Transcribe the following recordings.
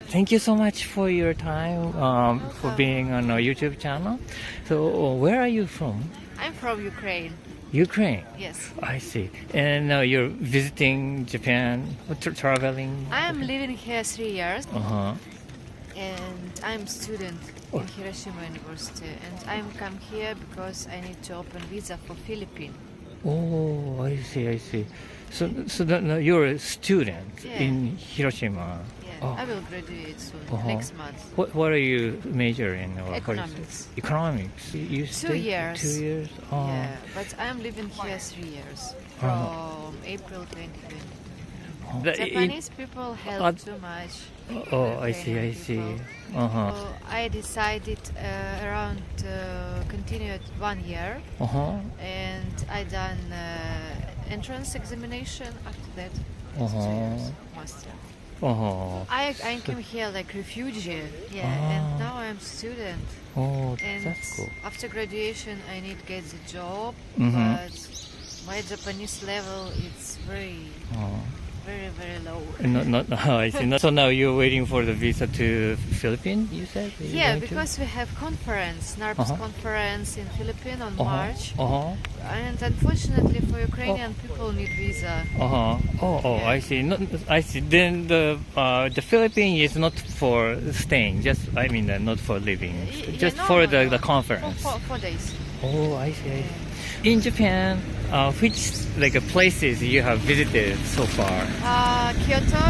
Thank you so much for your time, for being on our YouTube channel. So, where are you from? I'm from Ukraine. Ukraine? Yes. I see. And you're visiting Japan, traveling? I'm living here 3 years. Uh-huh. And I'm a student in Hiroshima University. And I'm come here because I need to open visa for Philippines. Oh, I see. So you're a student in Hiroshima? Yeah, I will graduate soon, next month. What are you majoring in? Economics. Economics. You 2 years. 2 years? Oh. Yeah, but I'm living here 3 years, from April 2020. Japanese people help too much. Oh, I see. Uh-huh. So I decided around continued 1 year, and I done entrance examination. After that, 2 years master. I came here like refugee, and now I'm student. Oh, And that's cool. after graduation, I need to get the job, but my Japanese level is very low. I see. So now you're waiting for the visa to Philippines, you said? Yeah, because we have conference, NARPS conference in Philippines on March. And unfortunately for Ukrainian people need visa. I see. I see. Then the Philippines is not for staying, not for living, just for the conference. For 4 days. Oh, I see. In Japan, which places you have visited so far? Kyoto,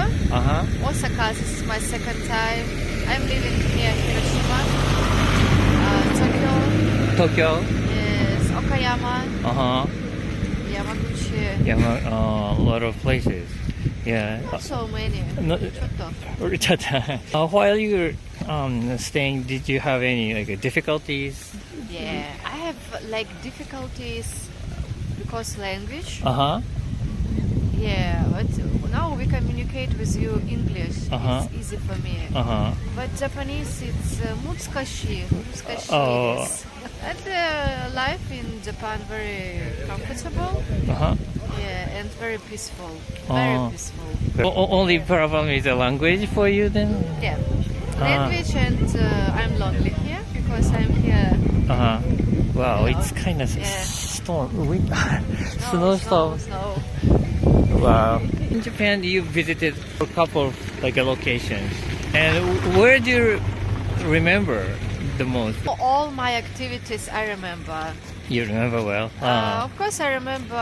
Osaka. This is my second time. I'm living near Hiroshima. Tokyo. Yes, Okayama. Yamaguchi. A lot of places. Yeah. Not so many. Chotto. While you're staying, did you have any difficulties? Yeah, I have difficulties because language. Yeah, but now we communicate with you English. It's easy for me. But Japanese, it's mutsukashi. And life in Japan very comfortable. Yeah, and very peaceful. Very peaceful. Only problem is the language for you then? Yeah, language, and I'm lonely here because I'm here. Wow, it's kind of snowstorm. Snow. Wow. In Japan, you visited a couple of locations. And where do you remember the most? All my activities I remember. You remember well? Of course, I remember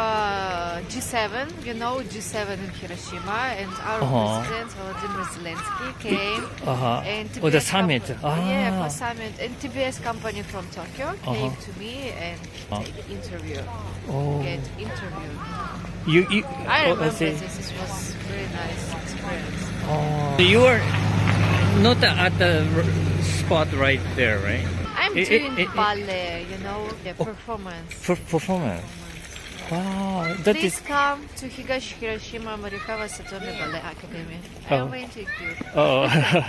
G7. You know G7 in Hiroshima, and our president Volodymyr Zelensky came. And TBS the summit. Yeah, for summit. And TBS company from Tokyo came to me and take interview. Get interview. I remember this was very nice experience. You were not at the spot right there, right? I'm doing ballet, performance. Performance. Wow, Please come to Hiroshima Morikawa Satomi Ballet Academy. I'm waiting to you.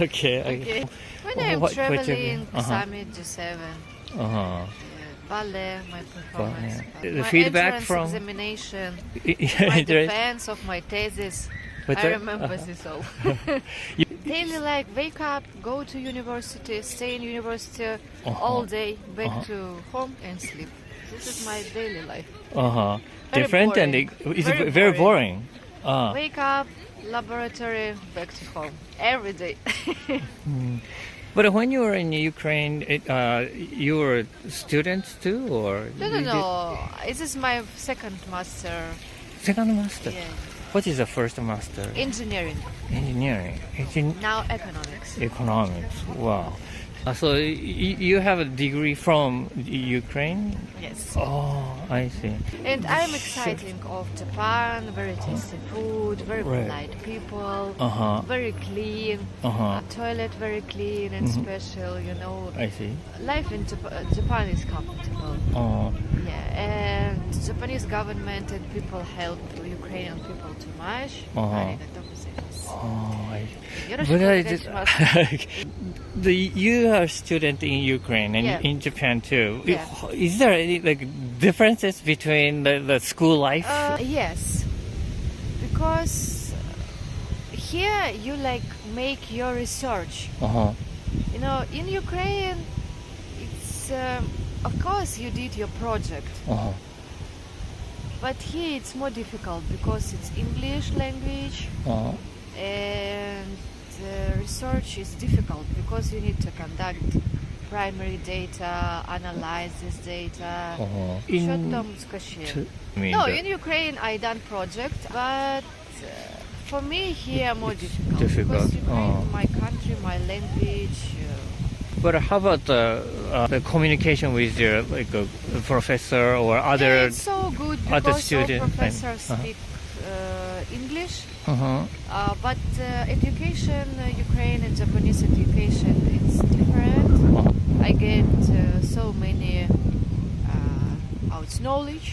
Okay. When I'm traveling, Summit G7, ballet, my performance, the my feedback entrance from examination, my defense of my thesis. I remember this all. Daily life, wake up, go to university, stay in university all day, back to home and sleep. This is my daily life. Different boring. and it's very boring. Wake up, laboratory, back to home every day. But when you were in Ukraine, you were students too, or? No. This is my second master. Second master? Yeah. What is the first master? Engineering. Engineering. Now economics. Economics. Wow. So you have a degree from Ukraine? Yes. Oh, I see. And I'm excited of Japan, very tasty food, very polite people, very clean, toilet very clean and special, I see. Life in Japan is comfortable. Yeah, and Japanese government and people help Ukrainian people too much. You are a student in Ukraine and in Japan too. Yeah. Is there any differences between the school life? Yes, because here you make your research. Uh-huh. You know, in Ukraine, it's of course you did your project, Uh-huh. but here it's more difficult because it's English language, Uh-huh. and research is difficult because you need to conduct primary data, analyze this data. Uh-huh. Що там скажи? No, in Ukraine I done project, but for me here more difficult. Because Ukraine, my country, my language. But how about the communication with your professor or other? Yeah, it's so good other because student all professors and- speak English. Uh-huh. But education, Ukraine and Japanese education, it's different. I get so many out knowledge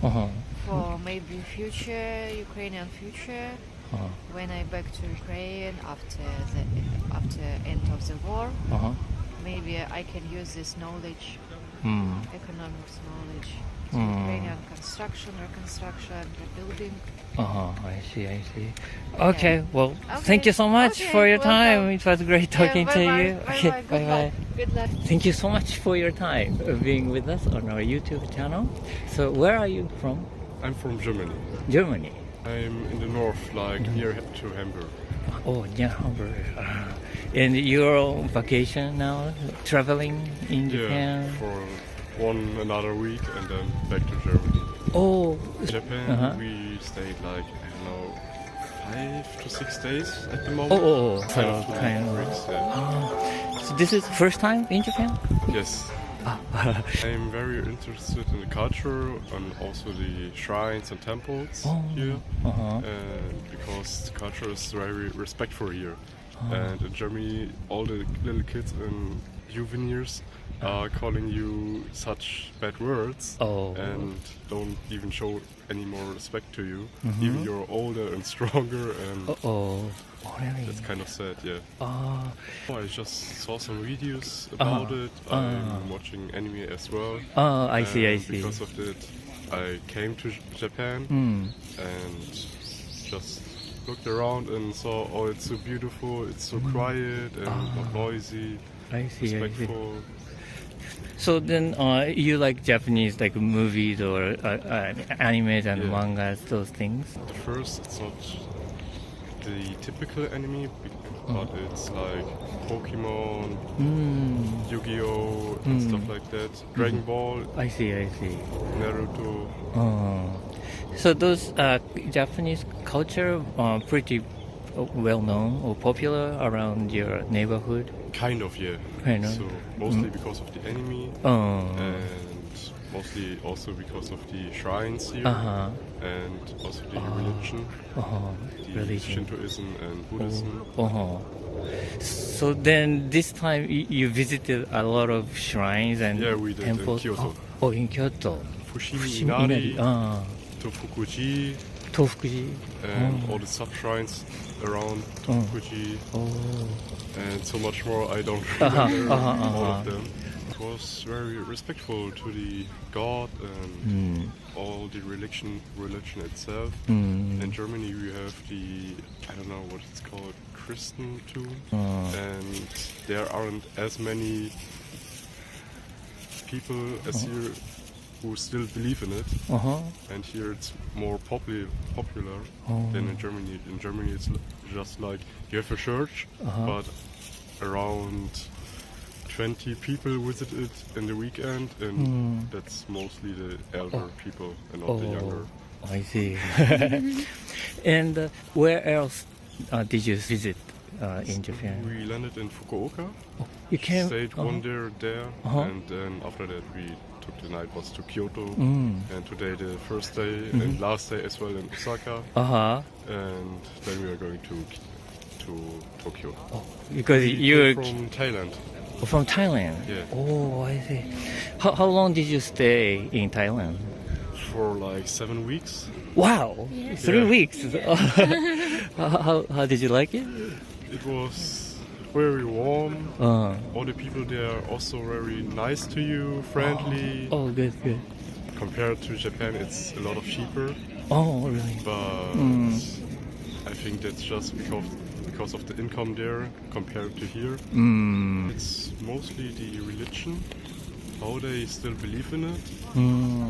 Uh-huh. for maybe future Ukrainian future. Uh-huh. When I back to Ukraine after end of the war, Uh-huh. maybe I can use this knowledge, economics knowledge, to Ukrainian construction, reconstruction, rebuilding. Uh-huh. I see. Okay. Well, Okay. thank you so much Okay, for your time. welcome. It was great talking to you. Okay. Bye bye. Good luck. Thank you so much for your time being with us on our YouTube channel. So, where are you from? I'm from Germany. Germany. I'm in the north, like near to Hamburg. Oh, near Hamburg. And you're on vacation now, traveling in Japan? Yeah, for another week and then back to Germany. Oh, Japan, we stayed like, I don't know, 5 to 6 days at the moment. So kind of. Weeks, yeah. So this is first time in Japan? Yes. I'm very interested in the culture and also the shrines and temples here. Because the culture is very respectful here. And in Germany, all the little kids and juveniles are calling you such bad words and don't even show any more respect to you. Even you're older and stronger, and really? that's kind of sad, yeah. I just saw some videos about it. I'm watching anime as well. I see. Because of that, I came to Japan and just looked around and saw, oh, it's so beautiful, it's so quiet and not noisy, respectful. So then, you like Japanese like movies or animes and mangas, those things? At first, it's not the typical anime, but it's like Pokemon, Yu-Gi-Oh, and stuff like that. Dragon Ball. I see. Naruto. So those Japanese culture are pretty well known or popular around your neighborhood? Kind of, yeah. Kind of. So mostly because of the anime and mostly also because of the shrines here and also the religion, the Shintoism and Buddhism. So then this time you visited a lot of shrines and we did temples? In Kyoto. In Kyoto. Fushimi Inari, Tofukuji, and all the sub-shrines around Tofukuji, and so much more. I don't remember all of them. It was very respectful to the God and all the religion itself. In Germany we have the, I don't know what it's called, Christentum, and there aren't as many people as here who still believe in it, and here it's more popular than in Germany. In Germany it's just like you have a church, but around 20 people visit it in the weekend, and that's mostly the elder people and not the younger. I see. And where else did you visit in Japan? We landed in Fukuoka, You came, stayed one day there, and then after that we took the night bus to Kyoto, and today the first day and last day as well in Osaka, and then we are going to Tokyo. Because you're from Thailand. from Thailand? Yeah. Oh, I see. How long did you stay in Thailand? For like 7 weeks. Wow, 3 weeks. How did you like it? It was very warm. All the people there are also very nice to you, friendly. Oh, good. Compared to Japan, it's a lot of cheaper. Oh, really? But I think that's just because because of the income there compared to here. It's mostly the religion, how they still believe in it.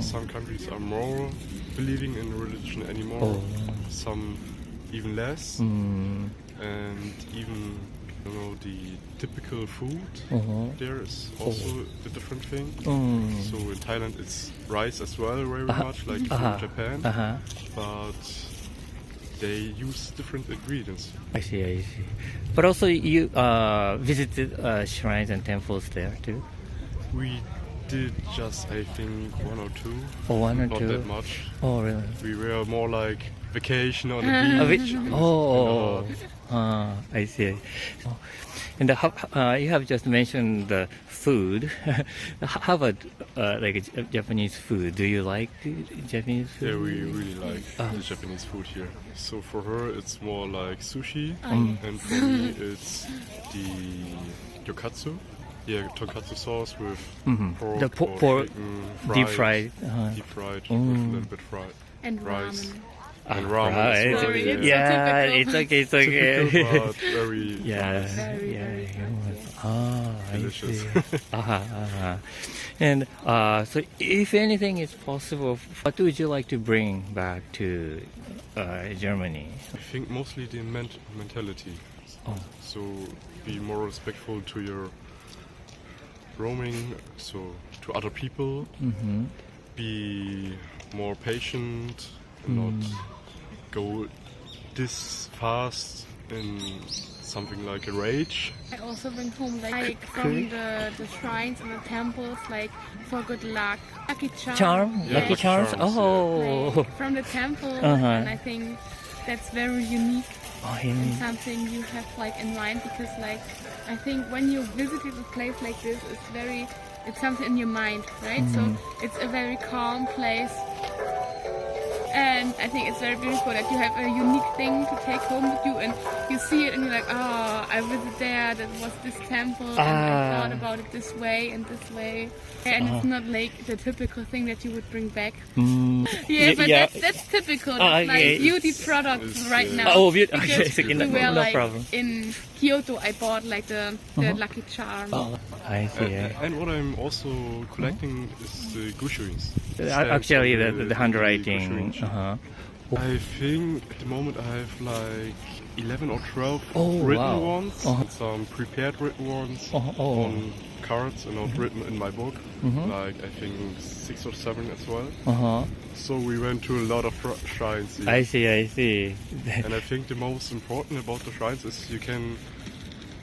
Some countries are more believing in religion anymore, some even less, and even the typical food there is also a different thing. So in Thailand it's rice as well, very much like from Japan, but they use different ingredients. I see. But also you visited shrines and temples there too? We did just, I think, one or two. Not that much. Oh, really? We were more like vacation on the beach. I see. And you have just mentioned the food. How about Japanese food? Do you like Japanese food? Yeah, we really like the Japanese food here. So for her, it's more like sushi, and for me, it's the yokatsu. Yeah, tonkatsu sauce with pork, the pork chicken, deep fried. Deep fried with a little bit fried. And rice. ramen. And ramen Right. as well. Yeah, it's okay. Typical, but very Very delicious. I see. And so, if anything is possible, what would you like to bring back to Germany? I think mostly the mentality. So be more respectful to your roaming, so to other people. Be more patient and not go this fast in something like a rage. I also bring home like from the shrines and the temples, like for good luck, lucky charm. Yeah, Lucky charms. charms, Like, from the temple, and I think that's very unique and something you have like in mind, because like I think when you visited a place like this, it's something in your mind, right? So it's a very calm place. And I think it's very beautiful that you have a unique thing to take home with you, and you see it and you're like, oh, I visited there, that was this temple, and I thought about it this way and this way. And it's not like the typical thing that you would bring back. That's typical. That's like beauty products right now. Oh, beauty. Because Okay, we were no like problem. In Kyoto, I bought like the lucky charm. I see. And what I'm also collecting is the gushuins. Actually, the handwriting. I think at the moment I have like 11 or 12 written ones, and some prepared written ones on cards and not written in my book. Like I think 6 or 7 as well. So we went to a lot of shrines here. I see. And I think the most important about the shrines is you can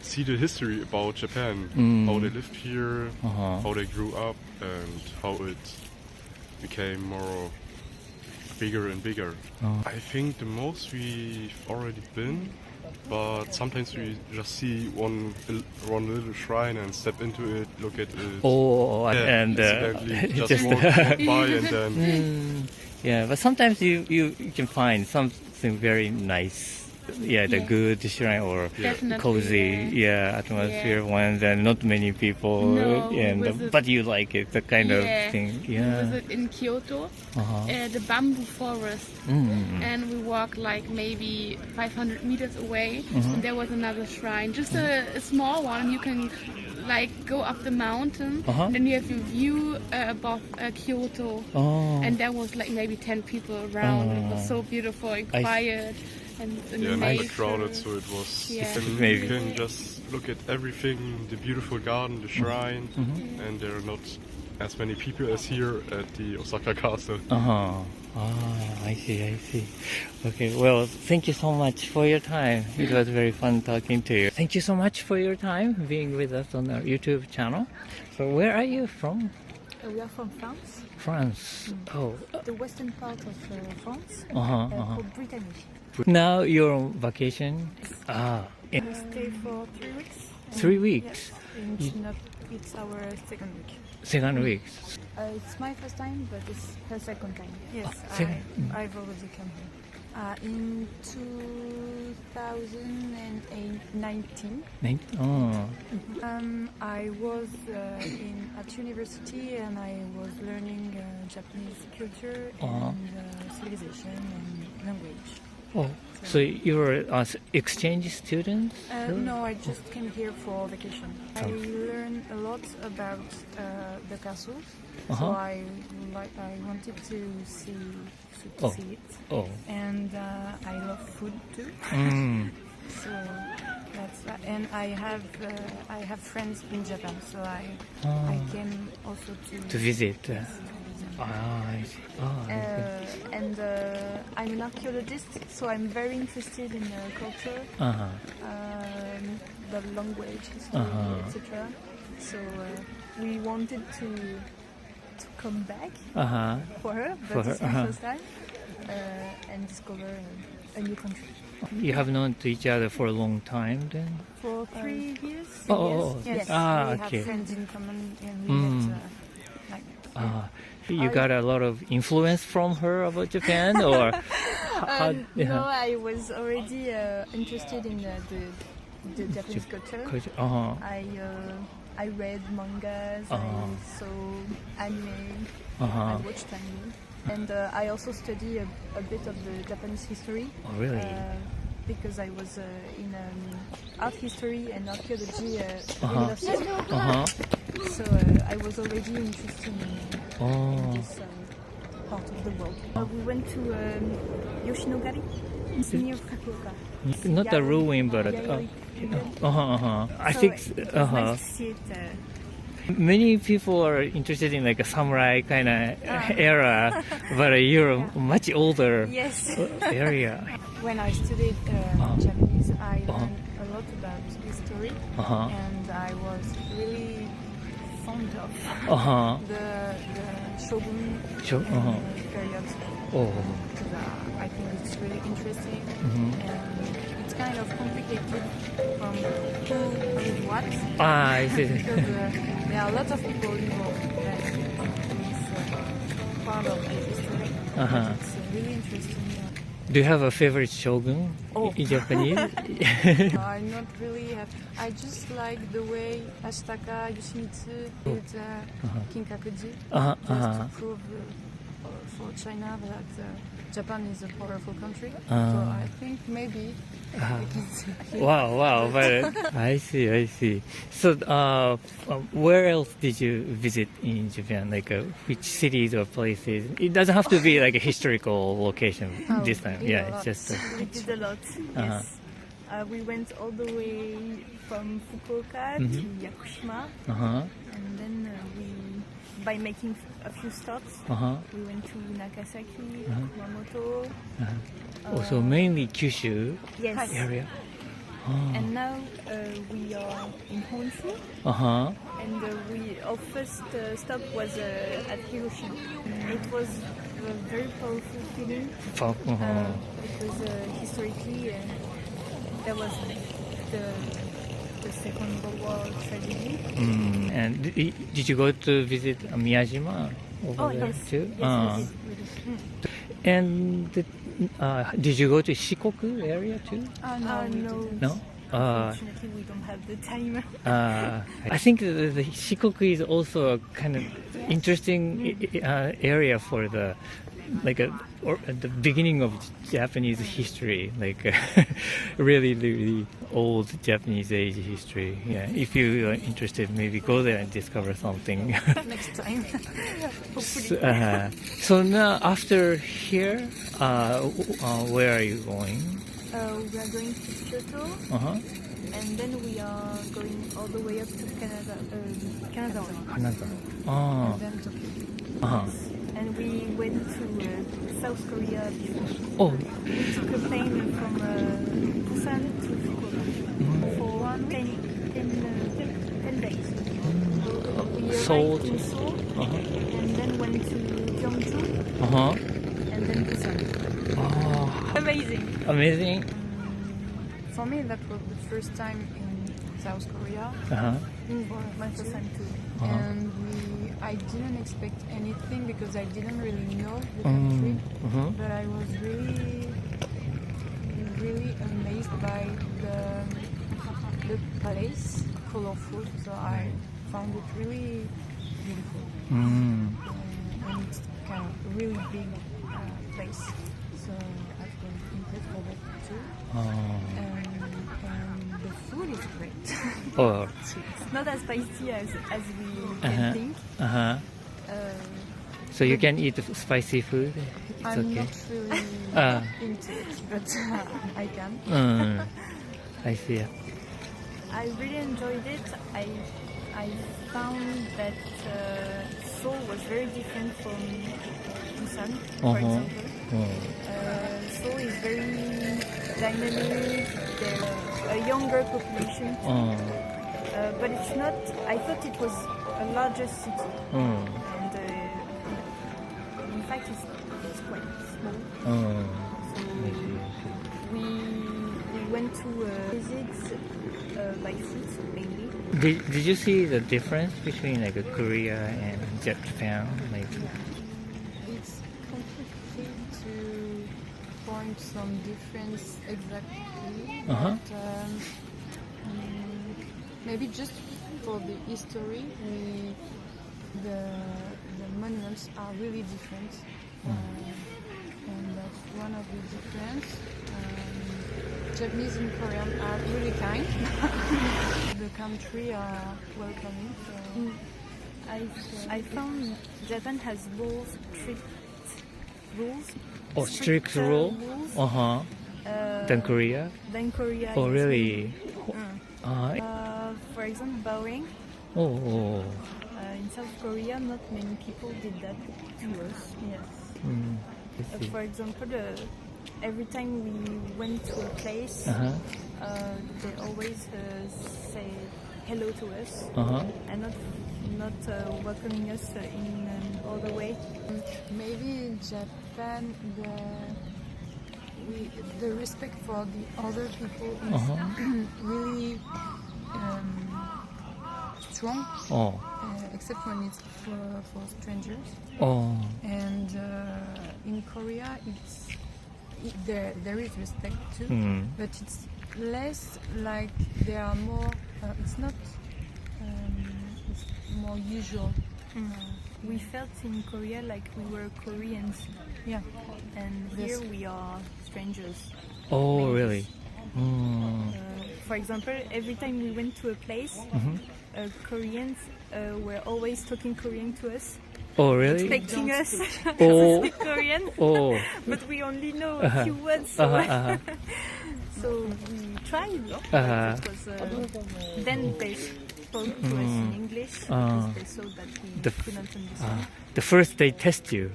see the history about Japan, how they lived here, how they grew up, and how it became more bigger and bigger. I think the most we've already been, but sometimes we just see one little shrine and step into it, look at it. And just walk by and then. Yeah, but sometimes you can find something very nice. The good shrine or cozy, atmosphere ones, and not many people, but you like it, the kind of thing. We visit in Kyoto, the bamboo forest, and we walk like maybe 500 meters away, and there was another shrine, just a small one. You can like go up the mountain, and then you have your view above Kyoto, and there was like maybe 10 people around. It was so beautiful and quiet. And not crowded, so it was. And you can just look at everything, the beautiful garden, the shrine, and there are not as many people as here at the Osaka Castle. I see. Okay, well, thank you so much for your time. It was very fun talking to you. Thank you so much for your time being with us on our YouTube channel. So where are you from? We are from France. France. The western part of France, called Brittany. Now you're on vacation? We stay for 3 weeks. 3 weeks? Yes, it's our second week. Second week? It's my first time, but it's her second time. Yes, I've already come here. In 2019. I was at university and I was learning Japanese culture and civilization and language. Oh, so you were exchange students? No, I just came here for vacation. I learned a lot about the castles, so I wanted to see it. Oh. And I love food too. So that's that. And I have friends in Japan, so I came also to visit. I see. And I'm an archaeologist, so I'm very interested in culture, the language, history, etc. So we wanted to come back for her, but it's my first time, and discover a new country. You have known each other for a long time then? For 3 years. Yes. We have friends in common, and we met like that. You got a lot of influence from her about Japan, or no, I was already interested in the Japanese culture. I read mangas, I saw anime, I watched anime, and I also study a bit of the Japanese history. Oh, really? Because I was in art history and archaeology university. So I was already interested in this part of the world. We went to Yoshinogari. It's near Fukuoka. Not a ruin, but I think nice to see it. many people are interested in like a samurai kind of era, but you're a much older area. When I studied Japanese, I learned a lot about history, and I was really fond of the shogun period. I think it's really interesting, and it's kind of complicated from who did what. I see. Because there are a lot of people involved in this part of the history. It's really interesting. Do you have a favorite shogun in Japanese? I'm not really happy. I just like the way Ashitaka Yoshimitsu did King Kakuji, just to prove for China that Japan is a powerful country. So I think maybe. Wow, but I see. So, where else did you visit in Japan? Like, which cities or places? It doesn't have to be like a historical location this time. It's just. We did a lot. Yes. We went all the way from Fukuoka to Yakushima, and then by making a few stops, we went to Nagasaki, Kumamoto. So mainly Kyushu area. And now we are in Honshu, and our first stop was at Hiroshima. It was a very powerful feeling because historically there was the Second World War tragedy. And did you go to visit Miyajima over there too? Yes, we did. And did you go to Shikoku area too? No. Unfortunately, we don't have the time. I think the Shikoku is also a kind of interesting area for the at the beginning of Japanese history, like really old Japanese age history. Yeah, if you are interested, maybe go there and discover something. Next time, hopefully. So now after here, where are you going? We are going to Kyoto, and then we are going all the way up to Canada. Canada. And then Tokyo. And we went to South Korea before. We took a plane from Busan to Fukuoka for 10 days. We arrived in Seoul, and then went to Gyeongju, and then Busan. Amazing. For me, that was the first time in South Korea. My first time too. And I didn't expect anything because I didn't really know the country. But I was really amazed by the place, colorful. So I found it really beautiful. And it's kind of a really big place. So I was excited for that too. Oh. And the food is great. Oh. It's not as spicy as we can think. So you can eat spicy food? It's I'm okay. not really into it, but I can. I see. I really enjoyed it. I found that Seoul was very different from Busan, for example. Seoul is very dynamic. There's a younger population, but it's not. I thought it was a larger city, and in fact, it's quite small. So we went to visit by foot mainly. Did you see the difference between like Korea and Japan? Like, it's complicated to point some difference exactly, but maybe just for the history, the monuments are really different, and that's one of the difference. Japanese and Korean are really kind. The country are welcoming. So I found Japan has both strict rules. Strict rules? Than Korea? Than Korea. Oh, yes. really? For example, bowing. In South Korea, not many people did that to us. Yes. For example, every time we went to a place, they always say hello to us and not welcoming us in another way. Maybe in Japan, the respect for the other people is really strong, except when it's for strangers. And in Korea, there is respect too, but it's less like there are more. It's not. It's more usual. We felt in Korea like we were Koreans. Yeah, and here we are strangers. Oh, really? For example, every time we went to a place, Koreans were always talking Korean to us. Oh, really? Expecting us to speak Korean, but we only know a few words. So we tried. Then they spoke to us in English because they saw that we couldn't understand. The first they test you,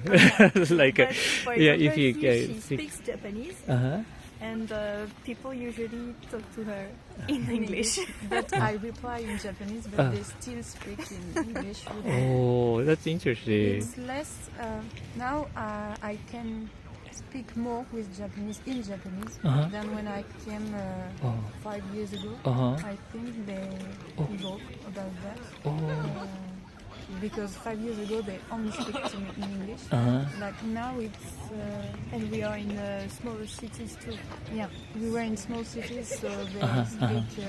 like But for example, if you she speaks Japanese, and people usually talk to her in English. But I reply in Japanese, but they still speak in English. Oh, that's interesting. It's less now. I can speak more with Japanese in Japanese than when I came 5 years ago. I think they evolved about that. Because 5 years ago they only speak to me in English. Like now it's and we are in smaller cities too. Yeah, we were in small cities, so they speak.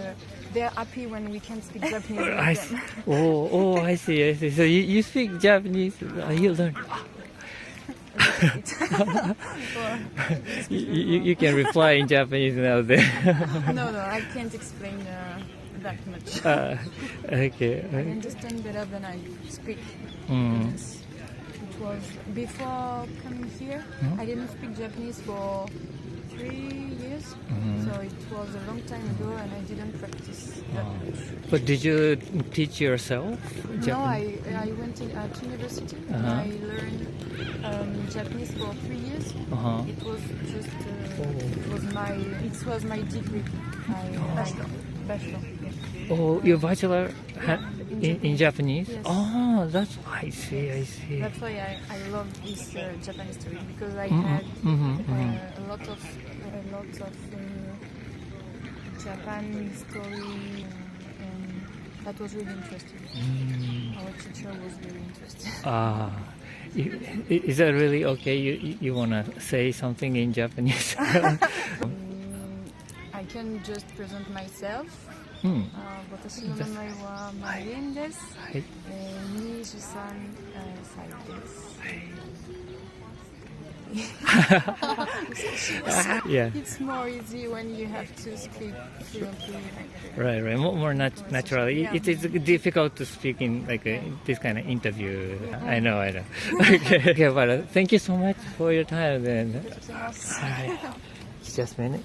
They're happy when we can speak Japanese with them. I see. So you speak Japanese? You learn. You can reply in Japanese now. Then. No, I can't explain that much. Okay. I understand better than I speak. It was before coming here. I didn't speak Japanese for 3 years, so it was a long time ago, and I didn't practice that much. But did you teach yourself Japanese? No, I went at university. I learned Japanese for 3 years. It was just it was my degree. Bachelor. Yeah. Oh, your bachelor in Japanese? Yes. Oh, I see. That's why I love this Japanese story, because I had a lot of Japan story, and that was really interesting. Our teacher was very interesting. Is that really okay? You wanna say something in Japanese? I can just present myself. 私の名前はマリエンです。23歳です。Yeah. It's more easy when you have to speak fluently. Right, right. More natural. It is difficult to speak in like this kind of interview. I know. Okay, but thank you so much for your time. Then. Just a minute.